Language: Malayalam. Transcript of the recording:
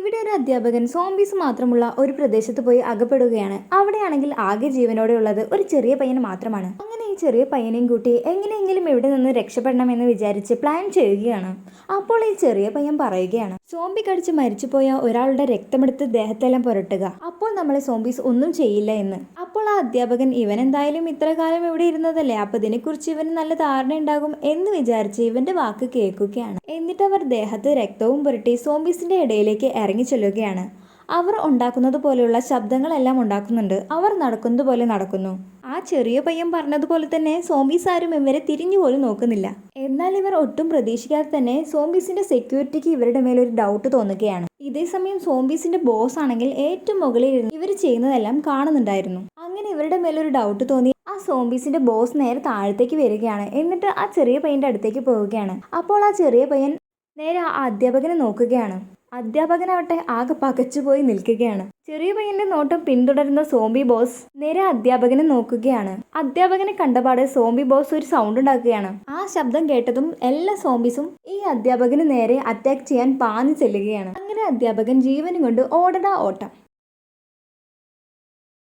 ഇവിടെ ഒരു അധ്യാപകൻ സോംബീസ് മാത്രമുള്ള ഒരു പ്രദേശത്ത് പോയി അകപ്പെടുകയാണ്. അവിടെയാണെങ്കിൽ ആകെ ജീവനോടെ ഉള്ളത് ഒരു ചെറിയ പയ്യൻ മാത്രമാണ്. അങ്ങനെ ഈ ചെറിയ പയ്യനെയും കൂട്ടി എങ്ങനെയെങ്കിലും ഇവിടെ നിന്ന് രക്ഷപ്പെടണമെന്ന് വിചാരിച്ച് പ്ലാൻ ചെയ്യുകയാണ്. അപ്പോൾ ഈ ചെറിയ പയ്യൻ പറയുകയാണ്, സോംബി കടിച്ച് മരിച്ചുപോയ ഒരാളുടെ രക്തമെടുത്ത് ദേഹത്തെല്ലാം പുരട്ടുക, അപ്പോൾ നമ്മളെ സോംബീസ് ഒന്നും ചെയ്യില്ല എന്ന്. അപ്പോൾ ആ അധ്യാപകൻ ഇവൻ എന്തായാലും ഇത്ര കാലം ഇവിടെ ഇരുന്നതല്ലേ, അപ്പൊ ഇതിനെക്കുറിച്ച് ഇവന് നല്ല ധാരണ ഉണ്ടാകും എന്ന് വിചാരിച്ച് ഇവന്റെ വാക്ക് കേൾക്കുകയാണ്. എന്നിട്ട് അവർ ദേഹത്ത് രക്തവും പുരട്ടി സോംബീസിന്റെ ഇടയിലേക്ക് ഇറങ്ങി ചെല്ലുകയാണ്. അവർ ഉണ്ടാക്കുന്നത് പോലെയുള്ള ശബ്ദങ്ങളെല്ലാം ഉണ്ടാക്കുന്നുണ്ട്. അവർ നടക്കുന്നത് പോലെ നടക്കുന്നു. ആ ചെറിയ പയ്യൻ പറഞ്ഞതുപോലെ തന്നെ സോംബീസ് ആരും ഇവരെ തിരിഞ്ഞു പോലും നോക്കുന്നില്ല. എന്നാൽ ഇവർ ഒട്ടും പ്രതീക്ഷിക്കാതെ തന്നെ സോംബീസിന്റെ സെക്യൂരിറ്റിക്ക് ഇവരുടെ മേലൊരു ഡൗട്ട് തോന്നുകയാണ്. ഇതേ സമയം സോംബീസിന്റെ ബോസ് ആണെങ്കിൽ ഏറ്റവും മുകളിൽ ഇരുന്ന് ഇവർ ചെയ്യുന്നതെല്ലാം കാണുന്നുണ്ടായിരുന്നു. അങ്ങനെ ഇവരുടെ മേലൊരു ഡൗട്ട് തോന്നി ആ സോംബീസിന്റെ ബോസ് നേരെ താഴത്തേക്ക് വരികയാണ്. എന്നിട്ട് ആ ചെറിയ പയ്യന്റെ അടുത്തേക്ക് പോവുകയാണ്. അപ്പോൾ ആ ചെറിയ പയ്യൻ നേരെ ആ അധ്യാപകനെ നോക്കുകയാണ്. അധ്യാപകനാവട്ടെ ആകെ പകച്ചുപോയി നിൽക്കുകയാണ്. ചെറിയ പയ്യന്റെ നോട്ടം പിന്തുടരുന്ന സോംബി ബോസ് നേരെ അധ്യാപകനെ നോക്കുകയാണ്. അധ്യാപകനെ കണ്ടപാടെ സോംബി ബോസ് ഒരു സൗണ്ട് ഉണ്ടാക്കുകയാണ്. ആ ശബ്ദം കേട്ടതും എല്ലാ സോംബീസും ഈ അധ്യാപകന് നേരെ അറ്റാക്ക് ചെയ്യാൻ പാഞ്ഞു ചെല്ലുകയാണ്. അങ്ങനെ അധ്യാപകൻ ജീവനും കൊണ്ട് ഓടടാ ഓട്ടം.